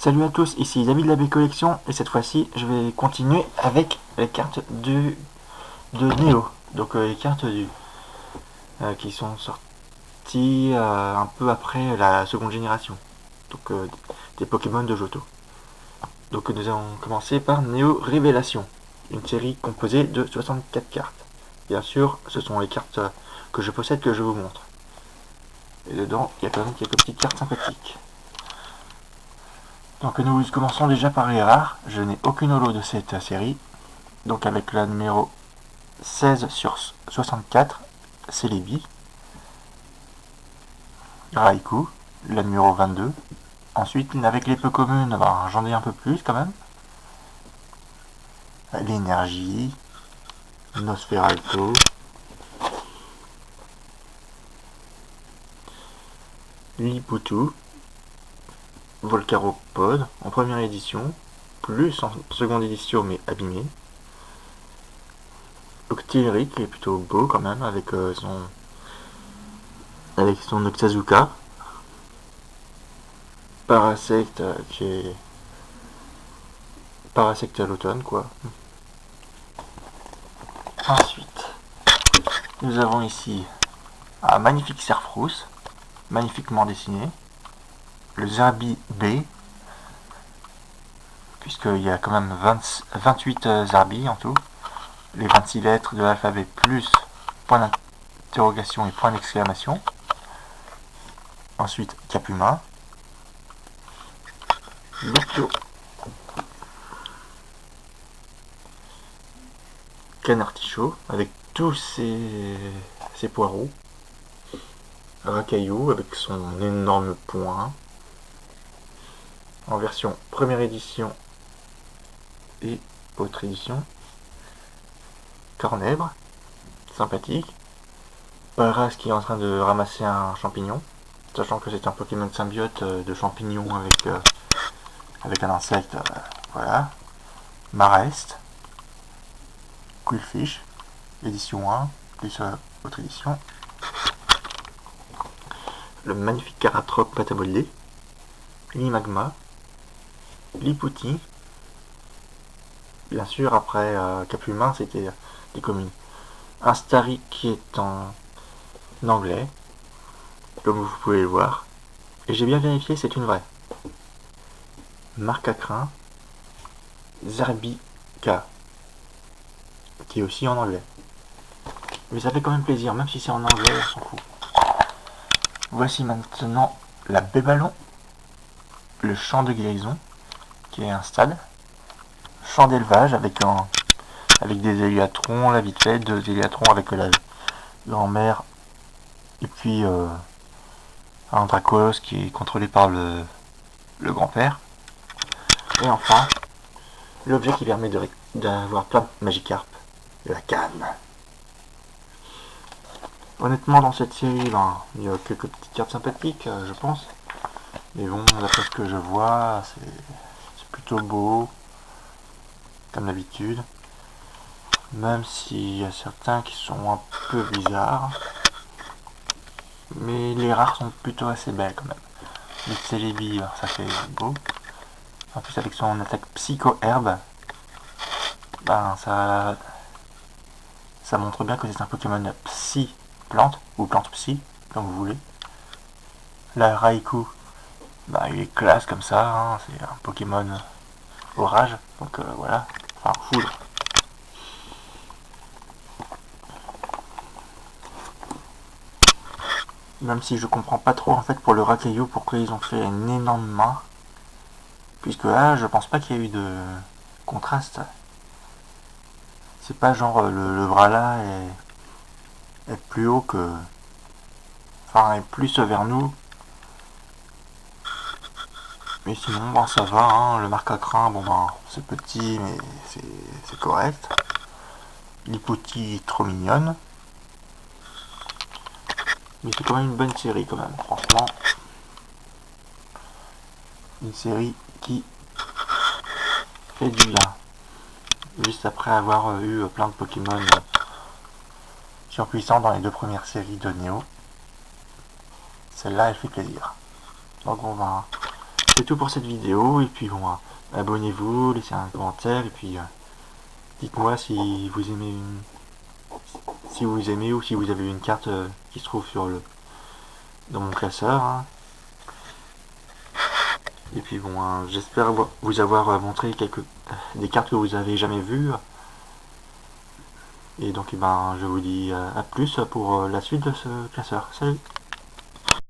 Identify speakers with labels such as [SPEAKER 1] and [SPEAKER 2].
[SPEAKER 1] Salut à tous, ici David de la B Collection et cette fois-ci je vais continuer avec les cartes de Neo. Donc les cartes qui sont sorties un peu après la seconde génération. Donc des Pokémon de Johto. Donc nous allons commencer par Neo Révélation, une série composée de 64 cartes. Bien sûr, ce sont les cartes que je possède que je vous montre. Et dedans, il y a quand même quelques petites cartes sympathiques. Donc nous commençons déjà par les rares. Je n'ai aucune holo de cette série. Donc avec la numéro 16 sur 64, c'est Lévi. Raikou, la numéro 22. Ensuite, avec les peu communes, j'en ai un peu plus quand même. L'énergie, Nosferatu, Liputu, Volcaropod en première édition, plus en seconde édition mais abîmé. Octillery qui est plutôt beau quand même avec son Oxazuka. Parasect qui est Parasect à l'automne quoi. Ensuite, nous avons ici un magnifique Serfrousse, magnifiquement dessiné. Le Zerbi B, puisqu'il y a quand même 28 Zerbi en tout. Les 26 lettres de l'alphabet plus point d'interrogation et point d'exclamation. Ensuite, Capuma. Lupio. Canartichaud, avec tous ses poireaux. Racaillou, avec son énorme poing. En version première édition et autre édition. Cornèbre, sympathique. Paras qui est en train de ramasser un champignon, sachant que c'est un Pokémon symbiote de champignon avec un insecte. Voilà. Marest, Quillfish, édition 1, plus autre édition. Le magnifique Caratrope Pataboldé, Limagma, Liputi. Bien sûr, après Caplumin, c'était des communes. Un Starry qui est en anglais, comme vous pouvez le voir. Et j'ai bien vérifié, c'est une vraie. Marcacrin, Zerbika, qui est aussi en anglais. Mais ça fait quand même plaisir, même si c'est en anglais, on s'en fout. Voici maintenant la Béballon, le champ de guérison, qui est un stade. Champ d'élevage avec des Héliatrons, là vite fait, 2 Héliatrons avec la grand-mère, et puis un Dracolos qui est contrôlé par le grand-père. Et enfin, l'objet qui permet d'avoir plein de Magikarp, la canne. Honnêtement, dans cette série, il y a quelques petites cartes sympathiques, je pense. Mais bon, d'après ce que je vois, c'est plutôt beau, comme d'habitude. Même s'il y a certains qui sont un peu bizarres. Mais les rares sont plutôt assez belles quand même. Le Celebi, ça fait beau. En plus avec son attaque Psycho-Herbe, ça montre bien que c'est un Pokémon Psy-Plante, ou Plante-Psy, comme vous voulez. La Raikou, il est classe comme ça, c'est un Pokémon Orage, donc voilà, enfin foudre. Même si je comprends pas trop en fait pour le Racaillou pourquoi ils ont fait une énorme main. Puisque là je pense pas qu'il y a eu de contraste. C'est pas genre le bras là est plus haut que. Enfin est plus vers nous. Mais sinon ça va, le Marcacrin, c'est petit mais c'est correct. Liputi trop mignonne. Mais c'est quand même une bonne série quand même, franchement. Une série qui fait du bien. Juste après avoir eu plein de Pokémon surpuissants dans les 2 premières séries de Neo. Celle-là, elle fait plaisir. Donc on va c'est tout pour cette vidéo. Et puis bon, abonnez-vous, laissez un commentaire. Et puis dites-moi si vous aimez ou si vous avez une carte qui se trouve dans mon classeur. Hein. Et puis bon, j'espère vous avoir montré des cartes que vous avez jamais vues. Et donc, je vous dis à plus pour la suite de ce classeur. Salut!